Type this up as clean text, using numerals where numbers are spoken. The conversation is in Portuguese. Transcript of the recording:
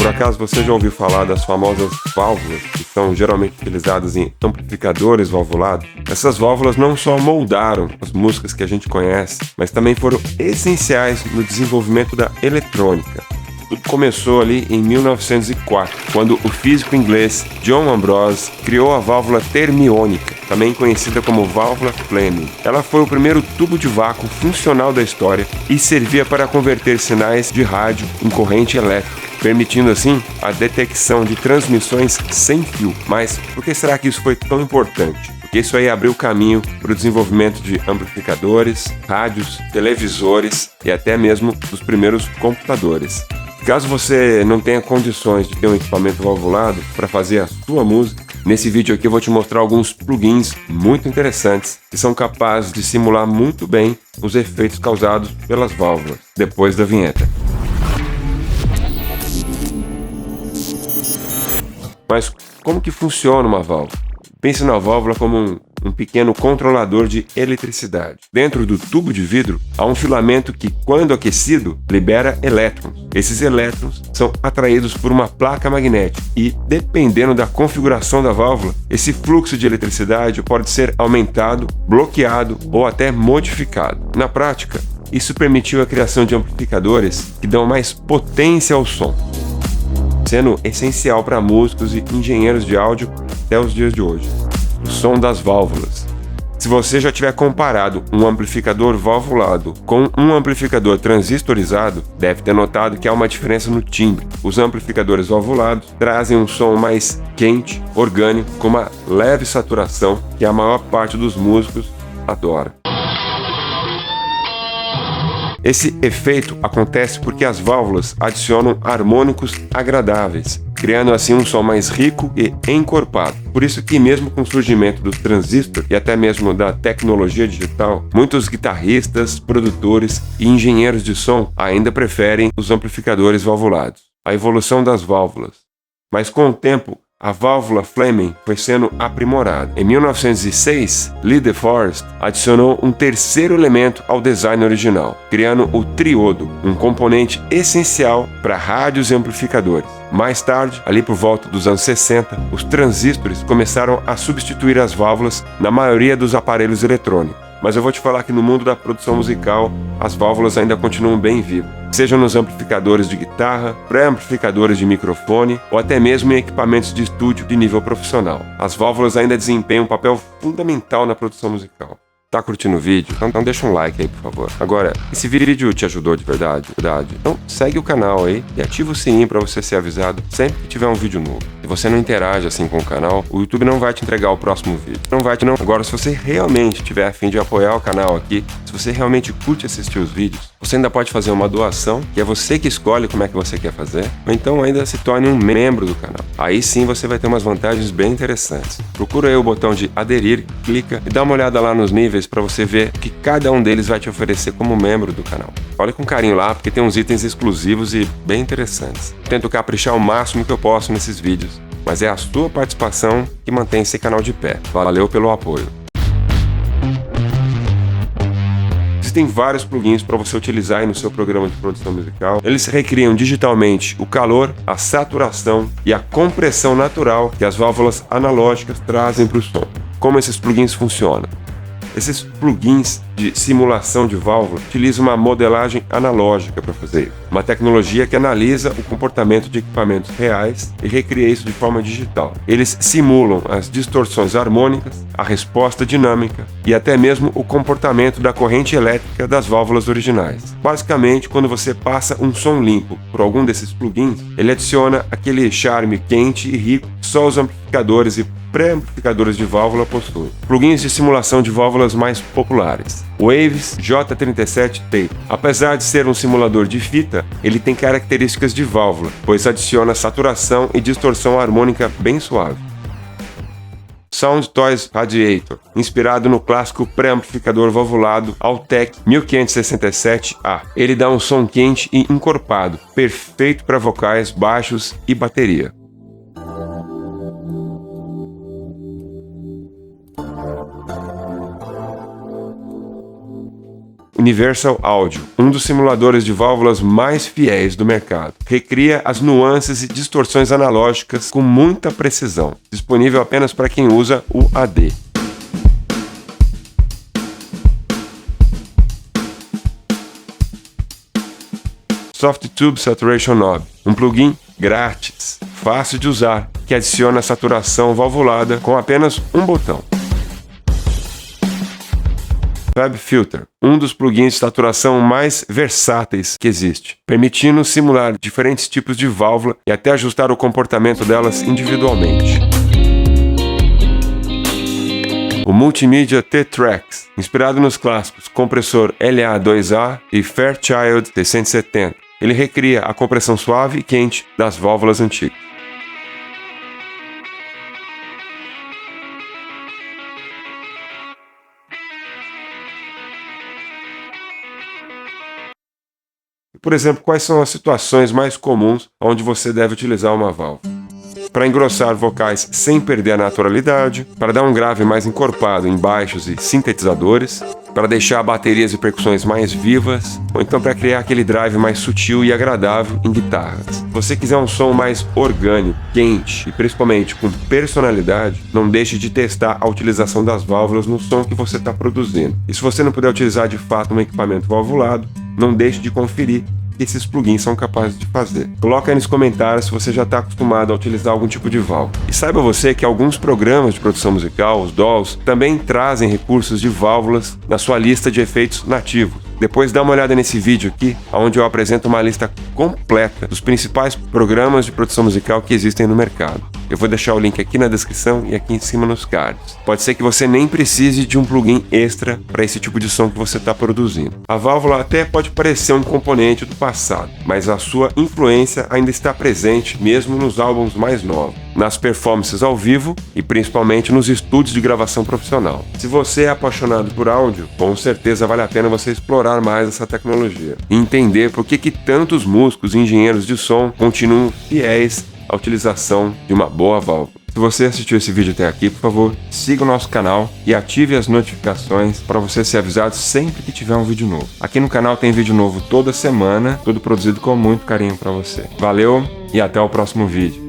Por acaso você já ouviu falar das famosas válvulas, que são geralmente utilizadas em amplificadores valvulados? Essas válvulas não só moldaram as músicas que a gente conhece, mas também foram essenciais no desenvolvimento da eletrônica. Tudo começou ali em 1904, quando o físico inglês John Ambrose criou a válvula termiônica, também conhecida como válvula Fleming. Ela foi o primeiro tubo de vácuo funcional da história e servia para converter sinais de rádio em corrente elétrica, permitindo assim a detecção de transmissões sem fio. Mas por que será que isso foi tão importante? Porque isso aí abriu caminho para o desenvolvimento de amplificadores, rádios, televisores e até mesmo dos primeiros computadores. Caso você não tenha condições de ter um equipamento valvulado para fazer a sua música, nesse vídeo aqui eu vou te mostrar alguns plugins muito interessantes que são capazes de simular muito bem os efeitos causados pelas válvulas, depois da vinheta. Mas como que funciona uma válvula? Pense na válvula como um pequeno controlador de eletricidade. Dentro do tubo de vidro há um filamento que, quando aquecido, libera elétrons. Esses elétrons são atraídos por uma placa magnética e, dependendo da configuração da válvula, esse fluxo de eletricidade pode ser aumentado, bloqueado ou até modificado. Na prática, isso permitiu a criação de amplificadores que dão mais potência ao som, sendo essencial para músicos e engenheiros de áudio até os dias de hoje. O som das válvulas. Se você já tiver comparado um amplificador valvulado com um amplificador transistorizado, deve ter notado que há uma diferença no timbre. Os amplificadores valvulados trazem um som mais quente, orgânico, com uma leve saturação que a maior parte dos músicos adora. Esse efeito acontece porque as válvulas adicionam harmônicos agradáveis, criando assim um som mais rico e encorpado. Por isso que mesmo com o surgimento do transistor e até mesmo da tecnologia digital, muitos guitarristas, produtores e engenheiros de som ainda preferem os amplificadores valvulados. A evolução das válvulas. Mas com o tempo, a válvula Fleming foi sendo aprimorada. Em 1906, Lee De Forest adicionou um terceiro elemento ao design original, criando o triodo, um componente essencial para rádios e amplificadores. Mais tarde, ali por volta dos anos 60, os transistores começaram a substituir as válvulas na maioria dos aparelhos eletrônicos. Mas eu vou te falar que no mundo da produção musical, as válvulas ainda continuam bem vivas, sejam nos amplificadores de guitarra, pré-amplificadores de microfone ou até mesmo em equipamentos de estúdio de nível profissional. As válvulas ainda desempenham um papel fundamental na produção musical. Tá curtindo o vídeo? Então deixa um like aí, por favor. Agora, esse vídeo te ajudou de verdade? Então segue o canal aí e ativa o sininho para você ser avisado sempre que tiver um vídeo novo. Se você não interage assim com o canal, o YouTube não vai te entregar o próximo vídeo. Não vai. Agora, se você realmente tiver a fim de apoiar o canal aqui, se você realmente curte assistir os vídeos, você ainda pode fazer uma doação, que é você que escolhe como é que você quer fazer, ou então ainda se torne um membro do canal. Aí sim você vai ter umas vantagens bem interessantes. Procura aí o botão de aderir, clica e dá uma olhada lá nos níveis para você ver o que cada um deles vai te oferecer como membro do canal. Olha com carinho lá, porque tem uns itens exclusivos e bem interessantes. Tento caprichar o máximo que eu posso nesses vídeos, mas é a sua participação que mantém esse canal de pé. Valeu pelo apoio. Existem vários plugins para você utilizar aí no seu programa de produção musical. Eles recriam digitalmente o calor, a saturação e a compressão natural que as válvulas analógicas trazem para o som. Como esses plugins funcionam? Esses plugins de simulação de válvula utilizam uma modelagem analógica para fazer isso. Uma tecnologia que analisa o comportamento de equipamentos reais e recria isso de forma digital. Eles simulam as distorções harmônicas, a resposta dinâmica e até mesmo o comportamento da corrente elétrica das válvulas originais. Basicamente, quando você passa um som limpo por algum desses plugins, ele adiciona aquele charme quente e rico que só os amplificadores e pré-amplificadores de válvula possuem. Plugins de simulação de válvulas mais populares. Waves J37 Tape. Apesar de ser um simulador de fita, ele tem características de válvula, pois adiciona saturação e distorção harmônica bem suave. Sound Toys Radiator, inspirado no clássico pré-amplificador valvulado Altec 1567A. Ele dá um som quente e encorpado, perfeito para vocais, baixos e bateria. Universal Audio, um dos simuladores de válvulas mais fiéis do mercado. Recria as nuances e distorções analógicas com muita precisão. Disponível apenas para quem usa o AD. Soft Tube Saturation Knob, um plugin grátis, fácil de usar, que adiciona saturação valvulada com apenas um botão. Fab Filter, um dos plugins de saturação mais versáteis que existe, permitindo simular diferentes tipos de válvula e até ajustar o comportamento delas individualmente. O Multimedia T-Tracks, inspirado nos clássicos compressor LA2A e Fairchild T170. Ele recria a compressão suave e quente das válvulas antigas. Por exemplo, quais são as situações mais comuns onde você deve utilizar uma válvula? Para engrossar vocais sem perder a naturalidade, para dar um grave mais encorpado em baixos e sintetizadores, para deixar baterias e percussões mais vivas, ou então para criar aquele drive mais sutil e agradável em guitarras. Se você quiser um som mais orgânico, quente e principalmente com personalidade, não deixe de testar a utilização das válvulas no som que você está produzindo. E se você não puder utilizar de fato um equipamento valvulado, não deixe de conferir que esses plugins são capazes de fazer. Coloca aí nos comentários se você já está acostumado a utilizar algum tipo de válvula. E saiba você que alguns programas de produção musical, os DAWs, também trazem recursos de válvulas na sua lista de efeitos nativos. Depois dá uma olhada nesse vídeo aqui, onde eu apresento uma lista completa dos principais programas de produção musical que existem no mercado. Eu vou deixar o link aqui na descrição e aqui em cima nos cards. Pode ser que você nem precise de um plugin extra para esse tipo de som que você está produzindo. A válvula até pode parecer um componente do passado, mas a sua influência ainda está presente mesmo nos álbuns mais novos, nas performances ao vivo e principalmente nos estúdios de gravação profissional. Se você é apaixonado por áudio, com certeza vale a pena você explorar mais essa tecnologia e entender por que tantos músicos e engenheiros de som continuam fiéis à utilização de uma boa válvula. Se você assistiu esse vídeo até aqui, por favor, siga o nosso canal e ative as notificações para você ser avisado sempre que tiver um vídeo novo. Aqui no canal tem vídeo novo toda semana, tudo produzido com muito carinho para você. Valeu e até o próximo vídeo.